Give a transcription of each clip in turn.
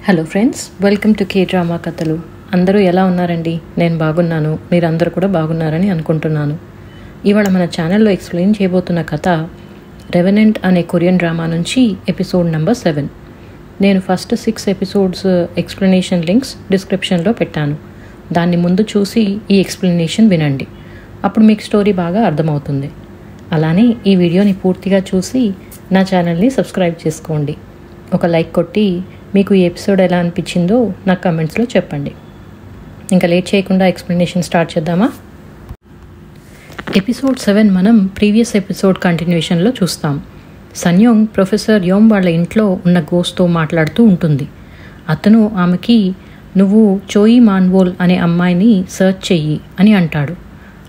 Hello friends, welcome to K drama కథలు. అందరూ ఎలా ఉన్నారండి? నేను బాగున్నాను. మీరందరూ కూడా బాగున్నారని అనుకుంటున్నాను. ఇవాళ మన ఛానల్లో ఎక్స్ప్లెయిన్ చేయబోతున్న కథ రెవెనెంట్ అనే కొరియన్ డ్రామా నుంచి ఎపిసోడ్ నెంబర్ 7. నేను ఫస్ట్ 6 ఎపిసోడ్స్ ఎక్స్ప్లెనేషన్ లింక్స్ డిస్క్రిప్షన్లో పెట్టాను. దాన్ని ముందు చూసి ఈ ఎక్స్ప్లెనేషన్ వినండి. అప్పుడు మీకు స్టోరీ బాగా అర్థమవుతుంది. అలానే ఈ వీడియోని పూర్తిగా చూసి నా ఛానల్ని సబ్స్క్రైబ్ చేసుకోండి. ఒక లైక్ కొట్టి మీకు ఈ ఎపిసోడ్ ఎలా అనిపించిందో నాకు కమెంట్స్లో చెప్పండి. ఇంకా లేట్ చేయకుండా ఎక్స్ప్లెనేషన్ స్టార్ట్ చేద్దామా? ఎపిసోడ్ 7 మనం ప్రీవియస్ ఎపిసోడ్ కంటిన్యూషన్లో చూస్తాం. సన్యోంగ్ ప్రొఫెసర్ యోమ్ వాళ్ళ ఇంట్లో ఉన్న గోస్ట్తో మాట్లాడుతూ ఉంటుంది. అతను ఆమెకి నువ్వు చోయి మాన్వోల్ అనే అమ్మాయిని సర్చ్ చెయ్యి అని అంటాడు.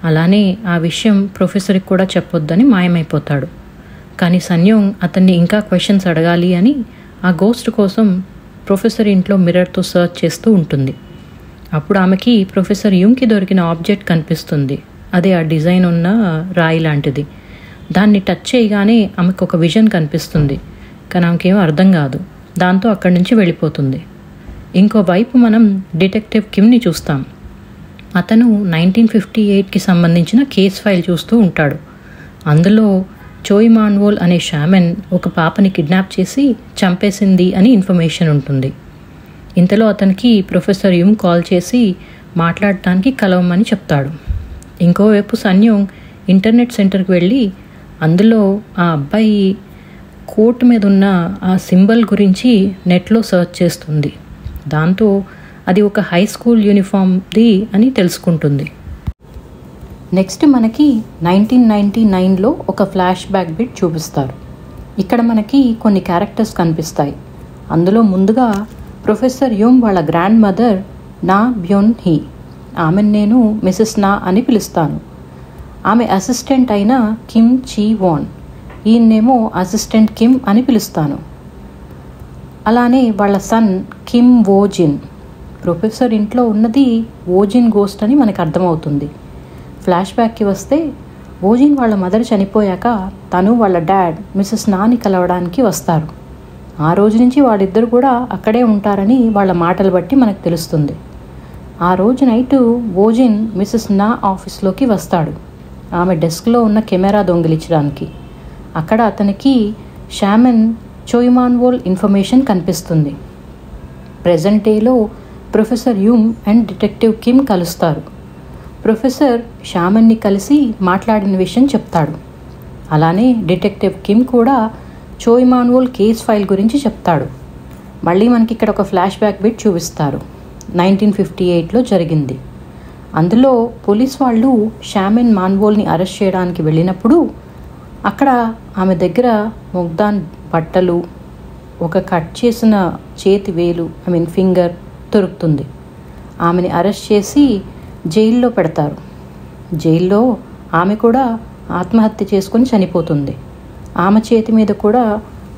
అలానే ఆ విషయం ప్రొఫెసర్కి కూడా చెప్పొద్దని మాయమైపోతాడు. కానీ సన్యోంగ్ అతన్ని ఇంకా క్వశ్చన్స్ అడగాలి అని ఆ గోస్ట్ కోసం ప్రొఫెసర్ ఇంట్లో మిర్రర్తో సర్చ్ చేస్తూ ఉంటుంది. అప్పుడు ఆమెకి ప్రొఫెసర్ యూమ్కి దొరికిన ఆబ్జెక్ట్ కనిపిస్తుంది. అదే ఆ డిజైన్ ఉన్న రాయి లాంటిది. దాన్ని టచ్ చేయగానే ఆమెకు ఒక విజన్ కనిపిస్తుంది. కానీ ఆమెకేమో అర్థం కాదు. దాంతో అక్కడి నుంచి వెళ్ళిపోతుంది. ఇంకోవైపు మనం డిటెక్టివ్ కిమ్ని చూస్తాం. అతను 1958కి సంబంధించిన కేస్ ఫైల్ చూస్తూ ఉంటాడు. అందులో చోయి మాన్వోల్ అనే షామెన్ ఒక పాపని కిడ్నాప్ చేసి చంపేసింది అని ఇన్ఫర్మేషన్ ఉంటుంది. ఇంతలో అతనికి ప్రొఫెసర్ యూమ్ కాల్ చేసి మాట్లాడటానికి కలవమని చెప్తాడు. ఇంకోవైపు సన్యోంగ్ ఇంటర్నెట్ సెంటర్కి వెళ్ళి అందులో ఆ అబ్బాయి కోట్ మీద ఉన్న ఆ సింబల్ గురించి నెట్లో సర్చ్ చేస్తుంది. దాంతో అది ఒక హై స్కూల్ యూనిఫామ్ది అని తెలుసుకుంటుంది. నెక్స్ట్ మనకి 1999లో ఒక ఫ్లాష్ బ్యాక్ బిట్ చూపిస్తారు. ఇక్కడ మనకి కొన్ని క్యారెక్టర్స్ కనిపిస్తాయి. అందులో ముందుగా ప్రొఫెసర్ యూమ్ వాళ్ళ గ్రాండ్ మదర్ నా బ్యోన్ హీ. ఆమెను నేను మిసెస్ నా అని పిలుస్తాను. ఆమె అసిస్టెంట్ అయిన కిమ్ చీ వాన్. ఈయన్నేమో అసిస్టెంట్ కిమ్ అని పిలుస్తాను. అలానే వాళ్ళ సన్ కిమ్ వోజిన్. ప్రొఫెసర్ ఇంట్లో ఉన్నది వోజిన్ గోస్ట్ అని మనకు అర్థమవుతుంది. ఫ్లాష్ బ్యాక్కి వస్తే వోజిన్ వాళ్ళ మదర్ చనిపోయాక తను వాళ్ళ డాడ్ మిసెస్ నాని కలవడానికి వస్తారు. ఆ రోజు నుంచి వాళ్ళిద్దరు కూడా అక్కడే ఉంటారని వాళ్ళ మాటలు బట్టి మనకు తెలుస్తుంది. ఆ రోజు నైటు వోజిన్ మిసెస్ నా ఆఫీస్లోకి వస్తాడు. ఆమె డెస్క్లో ఉన్న కెమెరా దొంగిలించడానికి. అక్కడ అతనికి షామెన్ చోయిమాన్వోల్ ఇన్ఫర్మేషన్ కనిపిస్తుంది. ప్రెజెంట్ డేలో professor um and detective Kim కలుస్తారు. ప్రొఫెసర్ షామన్ని కలిసి మాట్లాడిన విషయం చెప్తాడు. అలానే డిటెక్టివ్ కిమ్ కూడా చోయి మాన్వోల్ కేస్ ఫైల్ గురించి చెప్తాడు. మళ్ళీ మనకి ఇక్కడ ఒక ఫ్లాష్ బ్యాక్ బిట్ చూపిస్తారు. 1958లో జరిగింది. అందులో పోలీస్ వాళ్ళు షామెన్ మాన్వోల్ని అరెస్ట్ చేయడానికి వెళ్ళినప్పుడు అక్కడ ఆమె దగ్గర ముగ్దాన్ బట్టలు, ఒక కట్ చేసిన చేతి వేలు ఫింగర్ దొరుకుతుంది. ఆమెని అరెస్ట్ చేసి జైల్లో పెడతారు. జైల్లో ఆమె కూడా ఆత్మహత్య చేసుకొని చనిపోతుంది. ఆమె చేతి మీద కూడా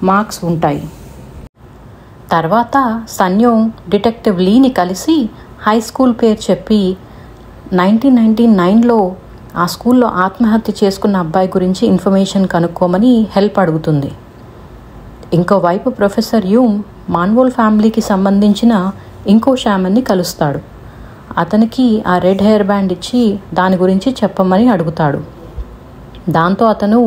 మార్క్స్ ఉంటాయి. తర్వాత సన్యోంగ్ డిటెక్టివ్ లీని కలిసి హై స్కూల్ పేరు చెప్పి 1999లో ఆ స్కూల్లో ఆత్మహత్య చేసుకున్న అబ్బాయి గురించి ఇన్ఫర్మేషన్ కనుక్కోమని హెల్ప్ అడుగుతుంది. ఇంకోవైపు ప్రొఫెసర్ యూమ్ మాన్వోల్ ఫ్యామిలీకి సంబంధించిన ఇంకో షామన్ని కలుస్తాడు. అతనికి ఆ రెడ్ హెయిర్ బ్యాండ్ ఇచ్చి దాని గురించి చెప్పమని అడుగుతాడు. దాంతో అతను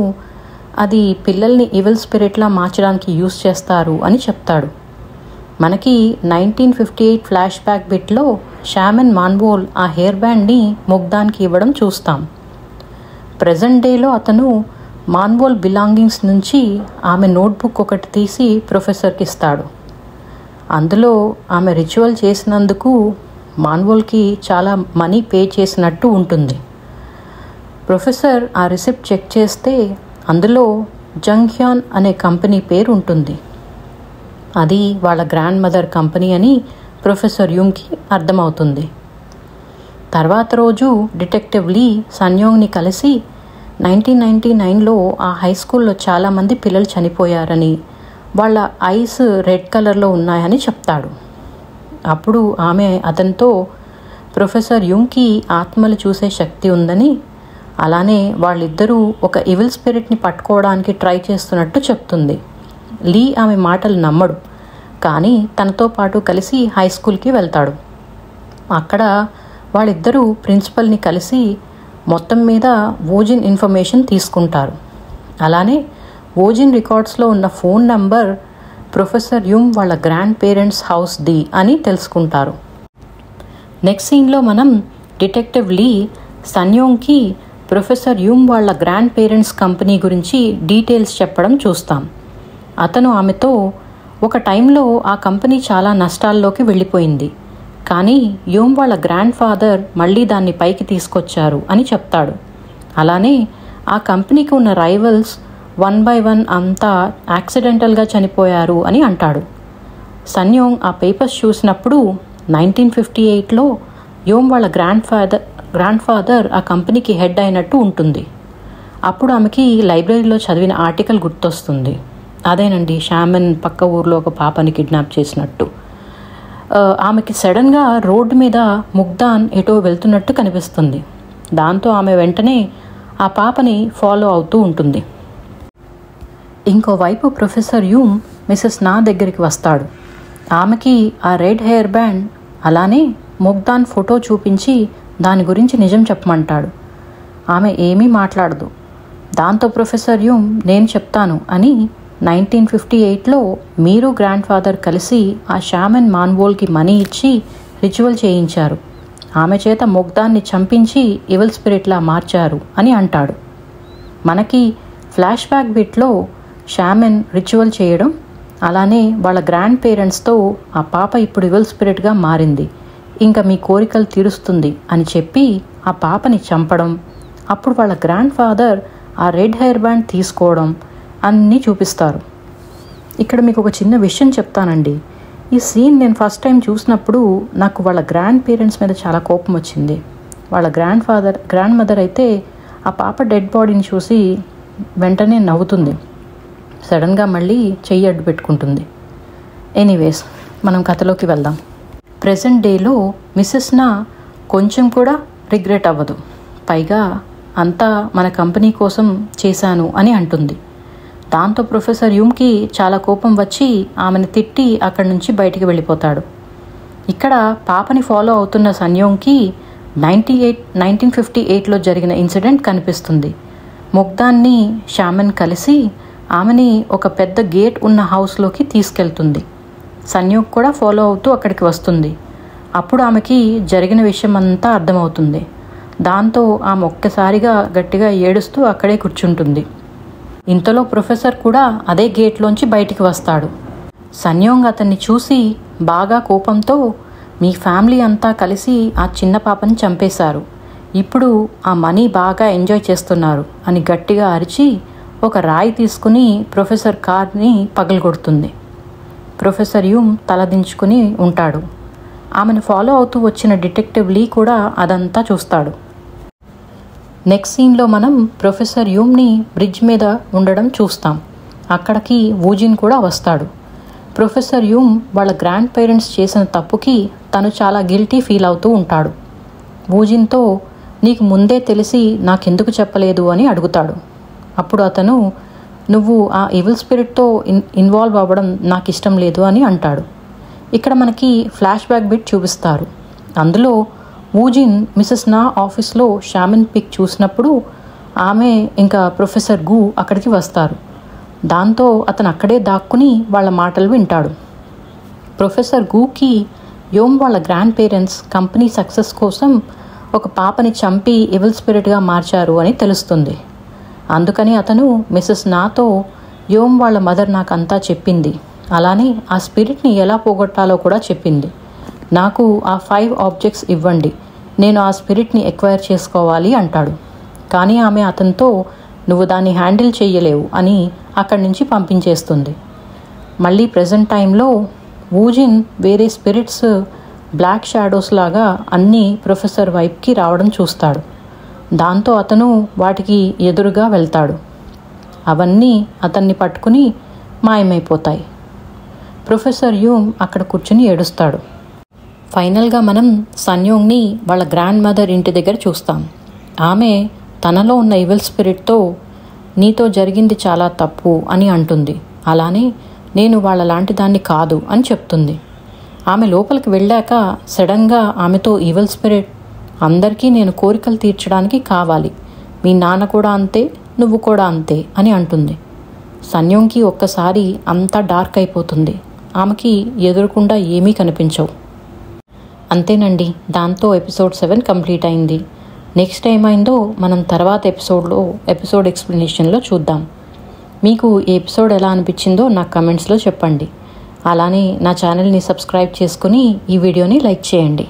అది పిల్లల్ని ఈవిల్ స్పిరిట్లా మార్చడానికి యూస్ చేస్తారు అని చెప్తాడు. మనకి 1958 ఫ్లాష్ బ్యాక్ బిట్లో షామెన్ మాన్వోల్ ఆ హెయిర్ బ్యాండ్ని ముగ్దాన్కి ఇవ్వడం చూస్తాం. ప్రెజెంట్ డేలో అతను మాన్వోల్ బిలాంగింగ్స్ నుంచి ఆమె నోట్బుక్ ఒకటి తీసి ప్రొఫెసర్కి ఇస్తాడు. అందులో ఆమె రిచువల్ చేసినందుకు మాన్వోల్కి చాలా మనీ పే చేసినట్టు ఉంటుంది. ప్రొఫెసర్ ఆ రిసిప్ట్ చెక్ చేస్తే అందులో జంగ్హ్యాన్ అనే కంపెనీ పేరు ఉంటుంది. అది వాళ్ళ గ్రాండ్ మదర్ కంపెనీ అని ప్రొఫెసర్ యూమ్కి అర్థమవుతుంది. తర్వాత రోజు డిటెక్టివ్ లీ సన్యోంగ్ని కలిసి 1999లో ఆ హై స్కూల్లో చాలామంది పిల్లలు చనిపోయారని, వాళ్ళ ఐస్ రెడ్ కలర్లో ఉన్నాయని చెప్తాడు. అప్పుడు ఆమె అతనితో ప్రొఫెసర్ యూమ్కి ఆత్మలు చూసే శక్తి ఉందని, అలానే వాళ్ళిద్దరూ ఒక ఈవిల్ స్పిరిట్ని పట్టుకోవడానికి ట్రై చేస్తున్నట్టు చెప్తుంది. లీ ఆమె మాటలు నమ్మడు. కానీ తనతో పాటు కలిసి హై స్కూల్కి వెళ్తాడు. అక్కడ వాళ్ళిద్దరూ ప్రిన్సిపల్ని కలిసి మొత్తం మీద వోజిన్ ఇన్ఫర్మేషన్ తీసుకుంటారు. అలానే వోజిన్ రికార్డ్స్లో ఉన్న ఫోన్ నంబర్ ప్రొఫెసర్ యూమ్ వాళ్ళ గ్రాండ్ పేరెంట్స్ హౌస్ ది అని తెలుసుకుంటారు. నెక్స్ట్ సీన్లో మనం డిటెక్టివ్ లీ సన్యోంగ్కి ప్రొఫెసర్ యూమ్ వాళ్ళ గ్రాండ్ పేరెంట్స్ కంపెనీ గురించి డీటెయిల్స్ చెప్పడం చూస్తాం. అతను ఆమెతో ఒక టైంలో ఆ కంపెనీ చాలా నష్టాల్లోకి వెళ్ళిపోయింది, కానీ యూమ్ వాళ్ళ గ్రాండ్ ఫాదర్ మళ్ళీ దాన్ని పైకి తీసుకొచ్చారు అని చెప్తాడు. అలానే ఆ కంపెనీకి ఉన్న రైవల్స్ 1 by 1 అంతా యాక్సిడెంటల్గా చనిపోయారు అని అంటాడు. సన్యోంగ్ ఆ పేపర్స్ చూసినప్పుడు 1958లో యూమ్ వాళ్ళ గ్రాండ్ ఫాదర్ ఆ కంపెనీకి హెడ్ అయినట్టు ఉంటుంది. అప్పుడు ఆమెకి లైబ్రరీలో చదివిన ఆర్టికల్ గుర్తొస్తుంది. అదేనండి, షామన్ పక్క ఊర్లో ఒక పాపని కిడ్నాప్ చేసినట్టు. ఆమెకి సడన్గా రోడ్డు మీద ముగ్దాన్ ఎటో వెళ్తున్నట్టు కనిపిస్తుంది. దాంతో ఆమె వెంటనే ఆ పాపని ఫాలో అవుతూ ఉంటుంది. ఇంకోవైపు ప్రొఫెసర్ యూమ్ మిసెస్ నా దగ్గరికి వస్తాడు. ఆమెకి ఆ రెడ్ హెయిర్ బ్యాండ్ అలానే ముగ్దాన్ ఫోటో చూపించి దాని గురించి నిజం చెప్పమంటాడు. ఆమె ఏమీ మాట్లాడదు. దాంతో ప్రొఫెసర్ యూమ్ నేను చెప్తాను అని 1958లో మీరు గ్రాండ్ ఫాదర్ కలిసి ఆ షామన్ మాన్వోల్కి మనీ ఇచ్చి రిచువల్ చేయించారు. ఆమె చేత ముగ్దాన్ని చంపించి ఈవిల్ స్పిరిట్లా మార్చారు అని అంటాడు. మనకి ఫ్లాష్ బ్యాక్ బిట్లో షామన్ రిచువల్ చేయడం, అలానే వాళ్ళ గ్రాండ్ పేరెంట్స్తో ఆ పాప ఇప్పుడు ఈవిల్ స్పిరిట్గా మారింది, ఇంకా మీ కోరికలు తీరుస్తుంది అని చెప్పి ఆ పాపని చంపడం, అప్పుడు వాళ్ళ గ్రాండ్ ఫాదర్ ఆ రెడ్ హెయిర్ బ్యాండ్ తీసుకోవడం అన్నీ చూపిస్తారు. ఇక్కడ మీకు ఒక చిన్న విషయం చెప్తానండి. ఈ సీన్ నేను ఫస్ట్ టైం చూసినప్పుడు నాకు వాళ్ళ గ్రాండ్ పేరెంట్స్ మీద చాలా కోపం వచ్చింది. వాళ్ళ గ్రాండ్ మదర్ అయితే ఆ పాప డెడ్ బాడీని చూసి వెంటనే నవ్వుతుంది, సడన్గా మళ్ళీ చెయ్యి అడ్డు పెట్టుకుంటుంది. ఎనీవేస్, మనం కథలోకి వెళ్దాం. ప్రెజెంట్ డేలో మిసెస్ నా కొంచెం కూడా రిగ్రెట్ అవ్వదు. పైగా అంతా మన కంపెనీ కోసం చేశాను అని అంటుంది. దాంతో ప్రొఫెసర్ యూమ్కి చాలా కోపం వచ్చి ఆమెను తిట్టి అక్కడి నుంచి బయటికి వెళ్ళిపోతాడు. ఇక్కడ పాపని ఫాలో అవుతున్న సన్యోంగ్కి 1958లో జరిగిన ఇన్సిడెంట్ కనిపిస్తుంది. ముగ్దాన్ని షామన్ కలిసి ఆమెని ఒక పెద్ద గేట్ ఉన్న హౌస్లోకి తీసుకెళ్తుంది. సన్యోగ్ కూడా ఫాలో అవుతూ అక్కడికి వస్తుంది. అప్పుడు ఆమెకి జరిగిన విషయం అంతా అర్థమవుతుంది. దాంతో ఆమె ఒక్కసారిగా గట్టిగా ఏడుస్తూ అక్కడే కూర్చుంటుంది. ఇంతలో ప్రొఫెసర్ కూడా అదే గేట్లోంచి బయటికి వస్తాడు. సన్యోంగ్ అతన్ని చూసి బాగా కోపంతో, మీ ఫ్యామిలీ అంతా కలిసి ఆ చిన్న పాపని చంపేశారు, ఇప్పుడు ఆ మనీ బాగా ఎంజాయ్ చేస్తున్నారు అని గట్టిగా అరిచి ఒక రాయి తీసుకుని ప్రొఫెసర్ కార్ని పగలగొడుతుంది. ప్రొఫెసర్ యూమ్ తలదించుకుని ఉంటాడు. ఆమెను ఫాలో అవుతూ వచ్చిన డిటెక్టివ్ లీ కూడా అదంతా చూస్తాడు. నెక్స్ట్ సీన్లో మనం ప్రొఫెసర్ యూమ్ని బ్రిడ్జ్ మీద ఉండడం చూస్తాం. అక్కడికి వూజిన్ కూడా వస్తాడు. ప్రొఫెసర్ యూమ్ వాళ్ళ గ్రాండ్ పేరెంట్స్ చేసిన తప్పుకి తను చాలా గిల్టీ ఫీల్ అవుతూ ఉంటాడు. వూజిన్తో, నీకు ముందే తెలిసి నాకెందుకు చెప్పలేదు అని అడుగుతాడు. అప్పుడు అతను, నువ్వు ఆ ఈవిల్ స్పిరిట్తో ఇన్వాల్వ్ అవ్వడం నాకు ఇష్టం లేదు అని అంటాడు. ఇక్కడ మనకి ఫ్లాష్ బ్యాక్ బిట్ చూపిస్తారు. అందులో వూజిన్ మిసెస్ నా ఆఫీస్లో షామన్ పిక్ చూసినప్పుడు ఆమె ఇంకా ప్రొఫెసర్ గు అక్కడికి వస్తారు. దాంతో అతను అక్కడే దాక్కుని వాళ్ళ మాటలు వింటాడు. ప్రొఫెసర్ గూకి యోమ్ వాళ్ళ గ్రాండ్ పేరెంట్స్ కంపెనీ సక్సెస్ కోసం ఒక పాపని చంపి ఈవిల్ స్పిరిట్గా మార్చారు అని తెలుస్తుంది. అందుకని అతను మిసెస్ నాతో, యోమ్ వాళ్ళ మదర్ నాకు అంతా చెప్పింది, అలానే ఆ స్పిరిట్ని ఎలా పోగొట్టాలో కూడా చెప్పింది, నాకు ఆ 5 ఆబ్జెక్ట్స్ ఇవ్వండి, నేను ఆ స్పిరిట్ని ఎక్వైర్ చేసుకోవాలి అంటాడు. కానీ ఆమె అతనితో, నువ్వు దాన్ని హ్యాండిల్ చెయ్యలేవు అని అక్కడి నుంచి పంపించేస్తుంది. మళ్ళీ ప్రజెంట్ టైంలో వూజిన్ వేరే స్పిరిట్స్ బ్లాక్ షాడోస్ లాగా అన్నీ ప్రొఫెసర్ వైపుకి రావడం చూస్తాడు. దాంతో అతను వాటికి ఎదురుగా వెళ్తాడు. అవన్నీ అతన్ని పట్టుకుని మాయమైపోతాయి. ప్రొఫెసర్ యూమ్ అక్కడ కూర్చుని ఏడుస్తాడు. ఫైనల్గా మనం సన్యోంగ్ని వాళ్ళ గ్రాండ్ మదర్ ఇంటి దగ్గర చూస్తాం. ఆమె తనలో ఉన్న ఈవిల్ స్పిరిట్తో, నీతో జరిగింది చాలా తప్పు అని అంటుంది. అలానే నేను వాళ్ళ లాంటి దాన్ని కాదు అని చెప్తుంది. ఆమె లోపలికి వెళ్ళాక సడన్గా ఆమెతో ఈవిల్ స్పిరిట్, అందరికీ నేను కోరికలు తీర్చడానికి కావాలి, మీ నాన్న కూడా అంతే, నువ్వు కూడా అంతే అని అంటుంది. సన్యోంగ్కి ఒక్కసారి అంతా డార్క్ అయిపోతుంది. ఆమెకి ఎదురుకుండా ఏమీ కనిపించవు. అంతేనండి, దాంతో ఎపిసోడ్ 7 కంప్లీట్ అయింది. నెక్స్ట్ ఏమైందో మనం తర్వాత ఎపిసోడ్ ఎక్స్ప్లెనేషన్లో చూద్దాం. మీకు ఈ ఎపిసోడ్ ఎలా అనిపించిందో నాకు కమెంట్స్లో చెప్పండి. అలానే నా ఛానల్ని సబ్స్క్రైబ్ చేసుకుని ఈ వీడియోని లైక్ చేయండి.